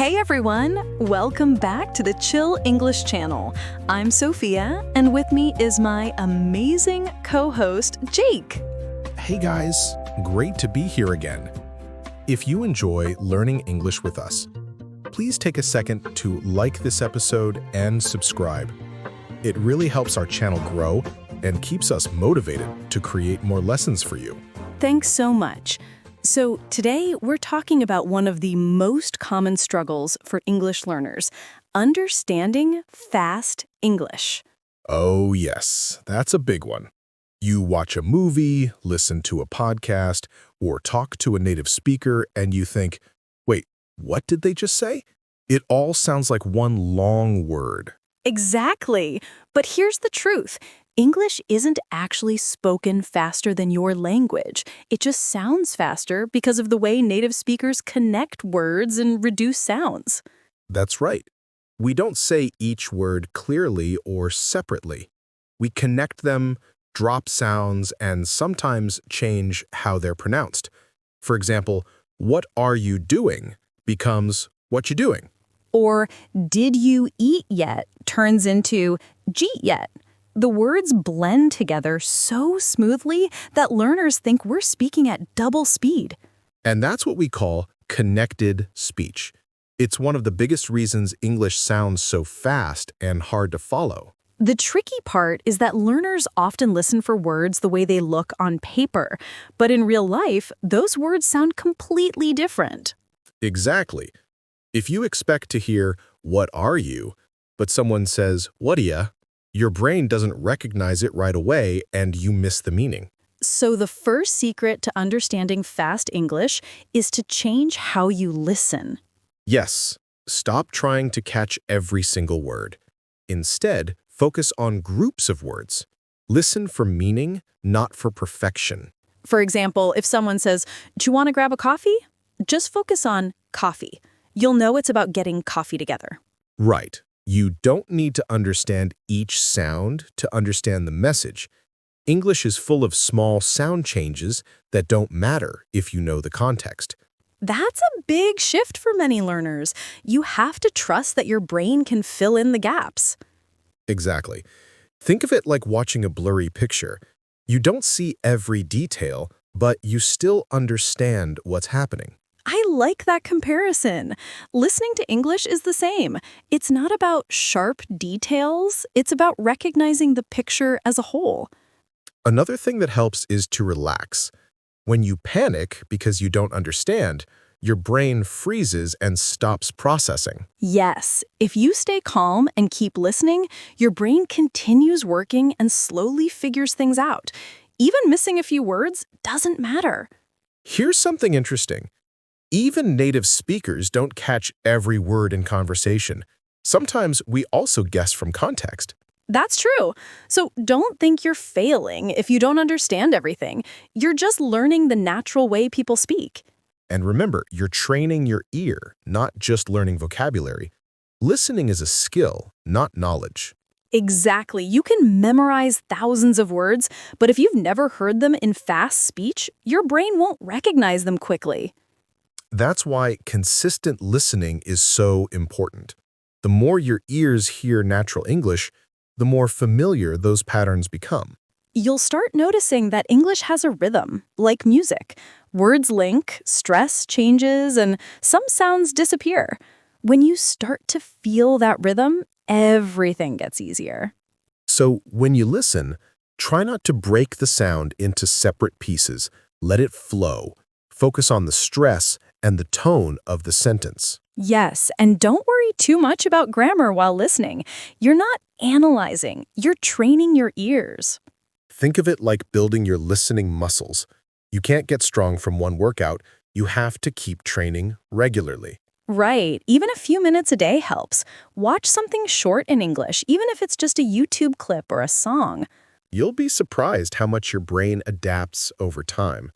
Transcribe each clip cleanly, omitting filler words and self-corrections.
Hey everyone! Welcome back to the Chill English channel. I'm Sophia, and with me is my amazing co-host, Jake. Hey guys, great to be here again. If you enjoy learning English with us, please take a second to like this episode and subscribe. It really helps our channel grow and keeps us motivated to create more lessons for you. Thanks so much. So today we're talking about one of the most common struggles for English learners, understanding fast English. Oh yes, that's a big one. You watch a movie, listen to a podcast, or talk to a native speaker and you think, wait, what did they just say? It all sounds like one long word. Exactly. But here's the truth. English isn't actually spoken faster than your language. It just sounds faster because of the way native speakers connect words and reduce sounds. That's right. We don't say each word clearly or separately. We connect them, drop sounds, and sometimes change how they're pronounced. For example, what are you doing becomes what you doing. Or did you eat yet turns into jeet yet. The words blend together so smoothly that learners think we're speaking at double speed. And that's what we call connected speech. It's one of the biggest reasons English sounds so fast and hard to follow. The tricky part is that learners often listen for words the way they look on paper, but in real life, those words sound completely different. Exactly. If you expect to hear, "What are you?" but someone says, "What'ya?" your brain doesn't recognize it right away and you miss the meaning. So the first secret to understanding fast English is to change how you listen. Yes, stop trying to catch every single word. Instead, focus on groups of words. Listen for meaning, not for perfection. For example, if someone says, "Do you want to grab a coffee?" Just focus on coffee. You'll know it's about getting coffee together. Right. You don't need to understand each sound to understand the message. English is full of small sound changes that don't matter if you know the context. That's a big shift for many learners. You have to trust that your brain can fill in the gaps. Exactly. Think of it like watching a blurry picture. You don't see every detail, but you still understand what's happening. I like that comparison. Listening to English is the same. It's not about sharp details. It's about recognizing the picture as a whole. Another thing that helps is to relax. When you panic because you don't understand, your brain freezes and stops processing. Yes, if you stay calm and keep listening, your brain continues working and slowly figures things out. Even missing a few words doesn't matter. Here's something interesting. Even native speakers don't catch every word in conversation. Sometimes we also guess from context. That's true. So don't think you're failing if you don't understand everything. You're just learning the natural way people speak. And remember, you're training your ear, not just learning vocabulary. Listening is a skill, not knowledge. Exactly. You can memorize thousands of words, but if you've never heard them in fast speech, your brain won't recognize them quickly. That's why consistent listening is so important. The more your ears hear natural English, the more familiar those patterns become. You'll start noticing that English has a rhythm, like music. Words link, stress changes, and some sounds disappear. When you start to feel that rhythm, everything gets easier. So when you listen, try not to break the sound into separate pieces. Let it flow. Focus on the stress and the tone of the sentence. Yes, and don't worry too much about grammar while listening. You're not analyzing, you're training your ears. Think of it like building your listening muscles. You can't get strong from one workout. You have to keep training regularly. Right, even a few minutes a day helps. Watch something short in English, even if it's just a YouTube clip or a song. You'll be surprised how much your brain adapts over time.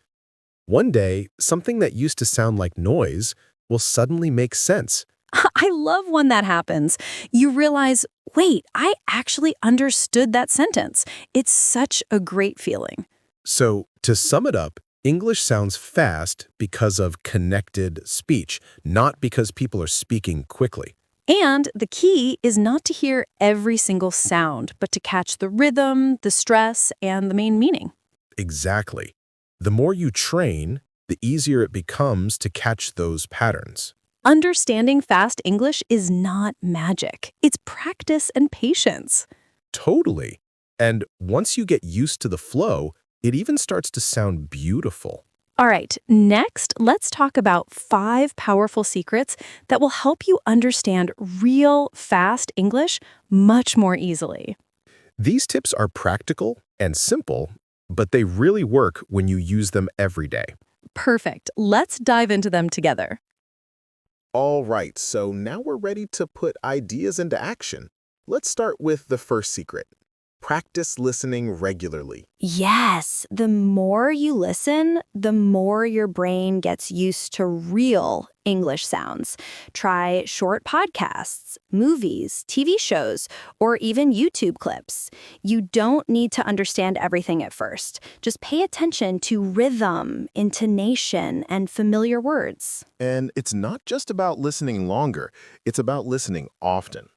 One day, something that used to sound like noise will suddenly make sense. I love when that happens. You realize, wait, I actually understood that sentence. It's such a great feeling. So, to sum it up, English sounds fast because of connected speech, not because people are speaking quickly. And the key is not to hear every single sound, but to catch the rhythm, the stress, and the main meaning. Exactly. The more you train, the easier it becomes to catch those patterns. Understanding fast English is not magic. It's practice and patience. Totally. And once you get used to the flow, it even starts to sound beautiful. All right, next, let's talk about 5 powerful secrets that will help you understand real, fast English much more easily. These tips are practical and simple, but they really work when you use them every day. Perfect. Let's dive into them together. All right, so now we're ready to put ideas into action. Let's start with the first secret. Practice listening regularly. Yes, the more you listen, the more your brain gets used to real English sounds. Try short podcasts, movies, TV shows, or even YouTube clips. You don't need to understand everything at first. Just pay attention to rhythm, intonation, and familiar words. And it's not just about listening longer, it's about listening often.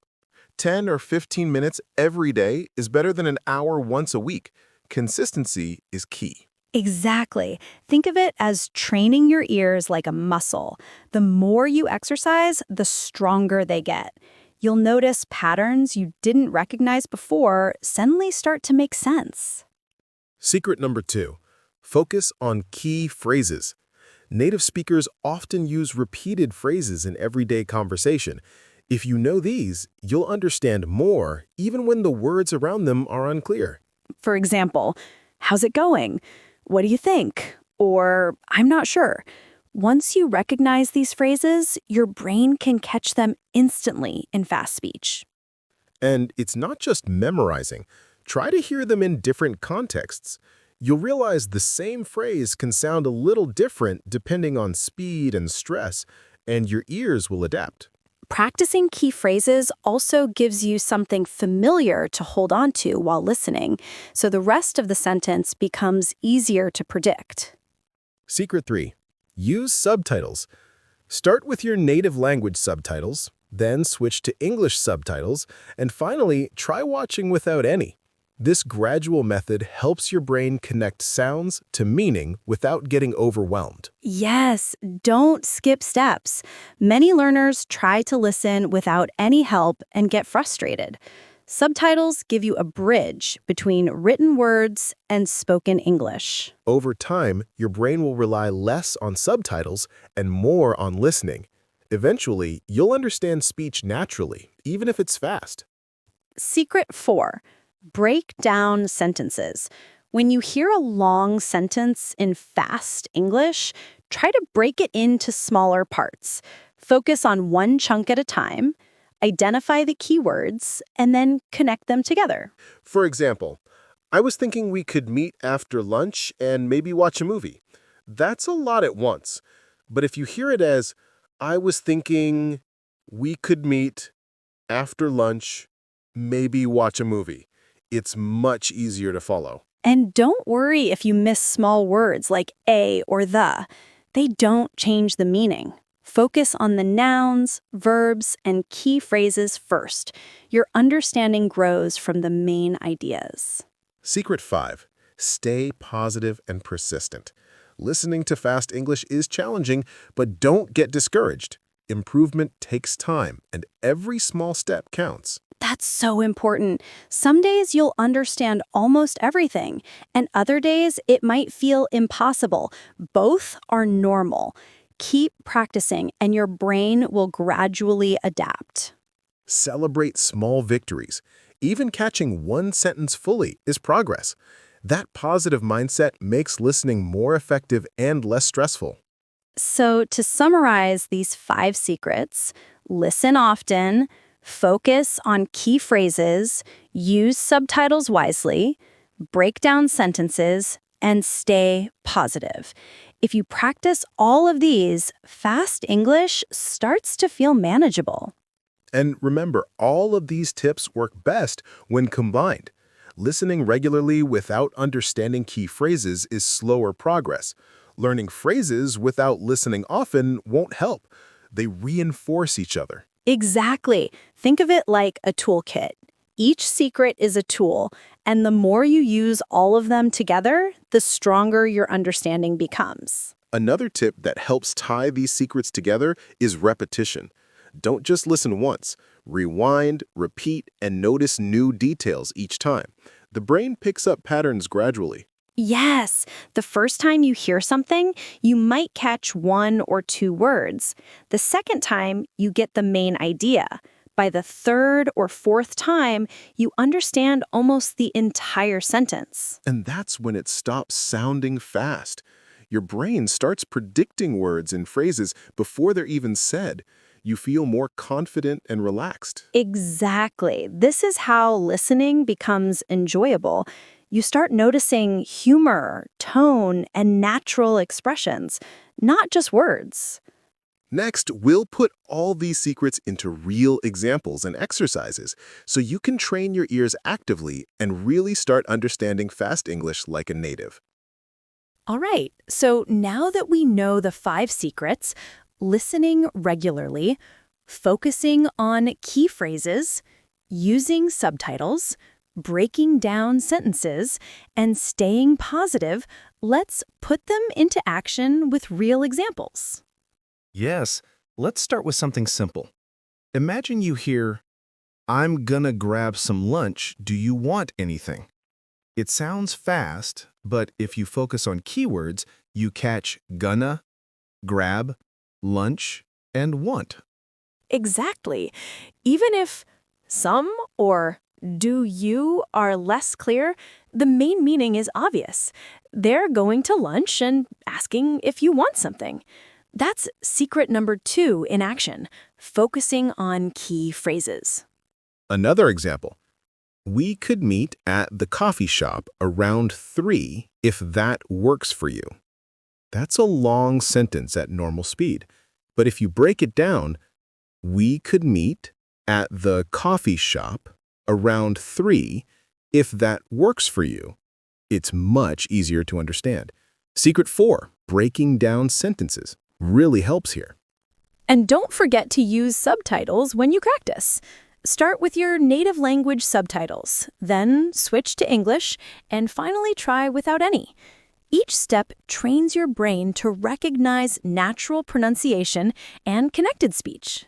10 or 15 minutes every day is better than an hour once a week. Consistency is key. Exactly. Think of it as training your ears like a muscle. The more you exercise, the stronger they get. You'll notice patterns you didn't recognize before suddenly start to make sense. Secret number 2. Focus on key phrases. Native speakers often use repeated phrases in everyday conversation. If you know these, you'll understand more even when the words around them are unclear. For example, how's it going? What do you think? Or I'm not sure. Once you recognize these phrases, your brain can catch them instantly in fast speech. And it's not just memorizing. Try to hear them in different contexts. You'll realize the same phrase can sound a little different depending on speed and stress, and your ears will adapt. Practicing key phrases also gives you something familiar to hold on to while listening, so the rest of the sentence becomes easier to predict. Secret 3. Use subtitles. Start with your native language subtitles, then switch to English subtitles, and finally, try watching without any. This gradual method helps your brain connect sounds to meaning without getting overwhelmed. Yes, don't skip steps. Many learners try to listen without any help and get frustrated. Subtitles give you a bridge between written words and spoken English. Over time, your brain will rely less on subtitles and more on listening. Eventually, you'll understand speech naturally, even if it's fast. Secret 4. Break down sentences. When you hear a long sentence in fast English, try to break it into smaller parts. Focus on one chunk at a time, identify the keywords, and then connect them together. For example, I was thinking we could meet after lunch and maybe watch a movie. That's a lot at once. But if you hear it as, I was thinking we could meet after lunch, maybe watch a movie, it's much easier to follow. And don't worry if you miss small words like a or the. They don't change the meaning. Focus on the nouns, verbs, and key phrases first. Your understanding grows from the main ideas. Secret 5. Stay positive and persistent. Listening to fast English is challenging, but don't get discouraged. Improvement takes time, and every small step counts. That's so important. Some days you'll understand almost everything, and other days it might feel impossible. Both are normal. Keep practicing, and your brain will gradually adapt. Celebrate small victories. Even catching one sentence fully is progress. That positive mindset makes listening more effective and less stressful. So, to summarize these 5 secrets, listen often, focus on key phrases, use subtitles wisely, break down sentences, and stay positive. If you practice all of these, fast English starts to feel manageable. And remember, all of these tips work best when combined. Listening regularly without understanding key phrases is slower progress, Learning phrases without listening often won't help. They reinforce each other. Exactly. Think of it like a toolkit. Each secret is a tool, and the more you use all of them together, the stronger your understanding becomes. Another tip that helps tie these secrets together is repetition. Don't just listen once. Rewind, repeat, and notice new details each time. The brain picks up patterns gradually. Yes, the first time you hear something, you might catch one or two words. The second time, you get the main idea. By the third or fourth time, you understand almost the entire sentence. And that's when it stops sounding fast. Your brain starts predicting words and phrases before they're even said. You feel more confident and relaxed. Exactly. This is how listening becomes enjoyable. You start noticing humor, tone, and natural expressions, not just words. Next, we'll put all these secrets into real examples and exercises so you can train your ears actively and really start understanding fast English like a native. All right, so now that we know the 5 secrets, listening regularly, focusing on key phrases, using subtitles, breaking down sentences, and staying positive, let's put them into action with real examples. Yes, let's start with something simple. Imagine you hear, "I'm gonna grab some lunch, do you want anything?" It sounds fast, but if you focus on keywords, you catch gonna, grab, lunch, and want. Exactly. Even if some or do you are less clear, the main meaning is obvious. They're going to lunch and asking if you want something. That's secret number 2 in action, focusing on key phrases. Another example. We could meet at the coffee shop around 3 if that works for you. That's a long sentence at normal speed. But if you break it down, we could meet at the coffee shop around 3 if that works for you. It's much easier to understand. Secret 4, breaking down sentences, really helps here. And don't forget to use subtitles when you practice. Start with your native language subtitles, then switch to English, and finally try without any. Each step trains your brain to recognize natural pronunciation and connected speech.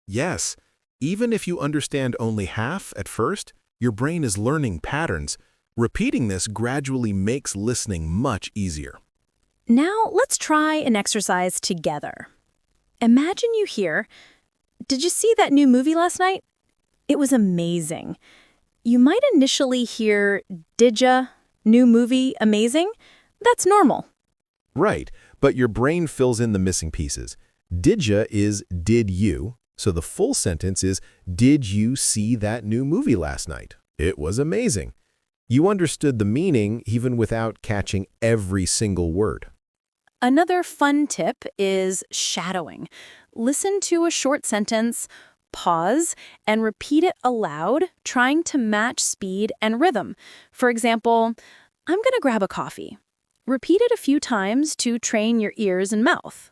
Yes, even if you understand only half at first, your brain is learning patterns. Repeating this gradually makes listening much easier. Now let's try an exercise together. Imagine you hear, "Did you see that new movie last night? It was amazing." You might initially hear, "Didja, new movie, amazing?" That's normal. Right, but your brain fills in the missing pieces. Didja is did you, so the full sentence is, did you see that new movie last night? It was amazing. You understood the meaning even without catching every single word. Another fun tip is shadowing. Listen to a short sentence, pause, and repeat it aloud, trying to match speed and rhythm. For example, "I'm going to grab a coffee." Repeat it a few times to train your ears and mouth.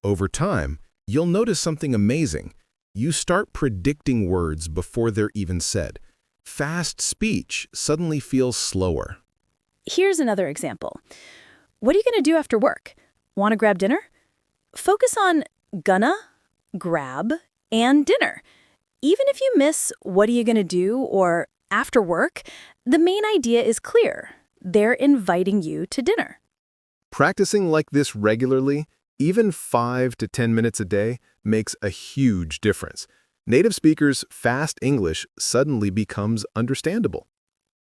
Over time, you'll notice something amazing. You start predicting words before they're even said. Fast speech suddenly feels slower. Here's another example. "What are you going to do after work? Want to grab dinner?" Focus on gonna, grab, and dinner. Even if you miss "what are you going to do" or "after work," the main idea is clear. They're inviting you to dinner. Practicing like this regularly, even 5 to 10 minutes a day, makes a huge difference. Native speakers' fast English suddenly becomes understandable.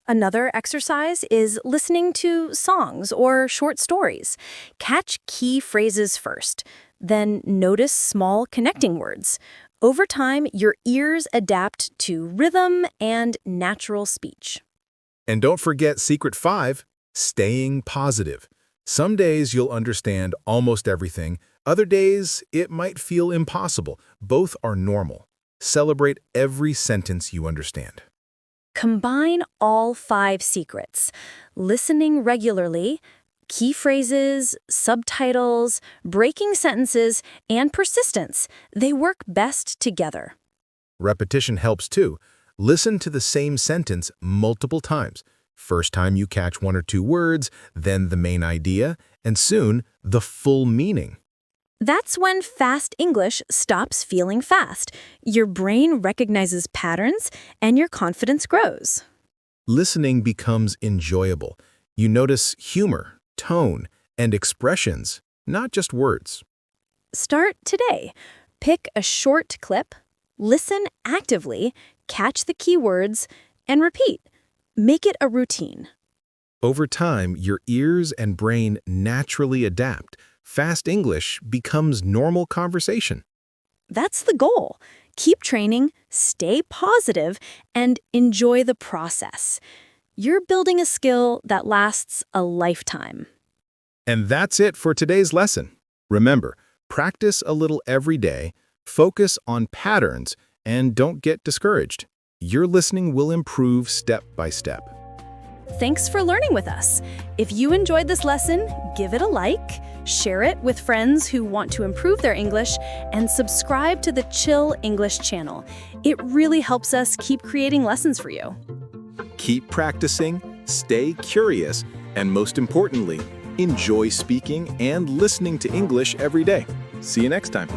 Another exercise is listening to songs or short stories. Catch key phrases first, then notice small connecting words. Over time, your ears adapt to rhythm and natural speech. And don't forget secret 5, staying positive. Some days you'll understand almost everything. Other days, it might feel impossible. Both are normal. Celebrate every sentence you understand. Combine all 5 secrets: listening regularly, Key phrases, subtitles, breaking sentences, and persistence, they work best together. Repetition helps too. Listen to the same sentence multiple times. First time you catch one or two words, then the main idea, and soon the full meaning. That's when fast English stops feeling fast. Your brain recognizes patterns, and your confidence grows. Listening becomes enjoyable. You notice humor, tone, and expressions, not just words. Start today. Pick a short clip, listen actively, catch the key words, and repeat. Make it a routine. Over time, your ears and brain naturally adapt. Fast English becomes normal conversation. That's the goal. Keep training, stay positive, and enjoy the process. You're building a skill that lasts a lifetime. And that's it for today's lesson. Remember, practice a little every day, focus on patterns, and don't get discouraged. Your listening will improve step by step. Thanks for learning with us. If you enjoyed this lesson, give it a like, share it with friends who want to improve their English, and subscribe to the Chill English channel. It really helps us keep creating lessons for you. Keep practicing, stay curious, and most importantly, enjoy speaking and listening to English every day. See you next time.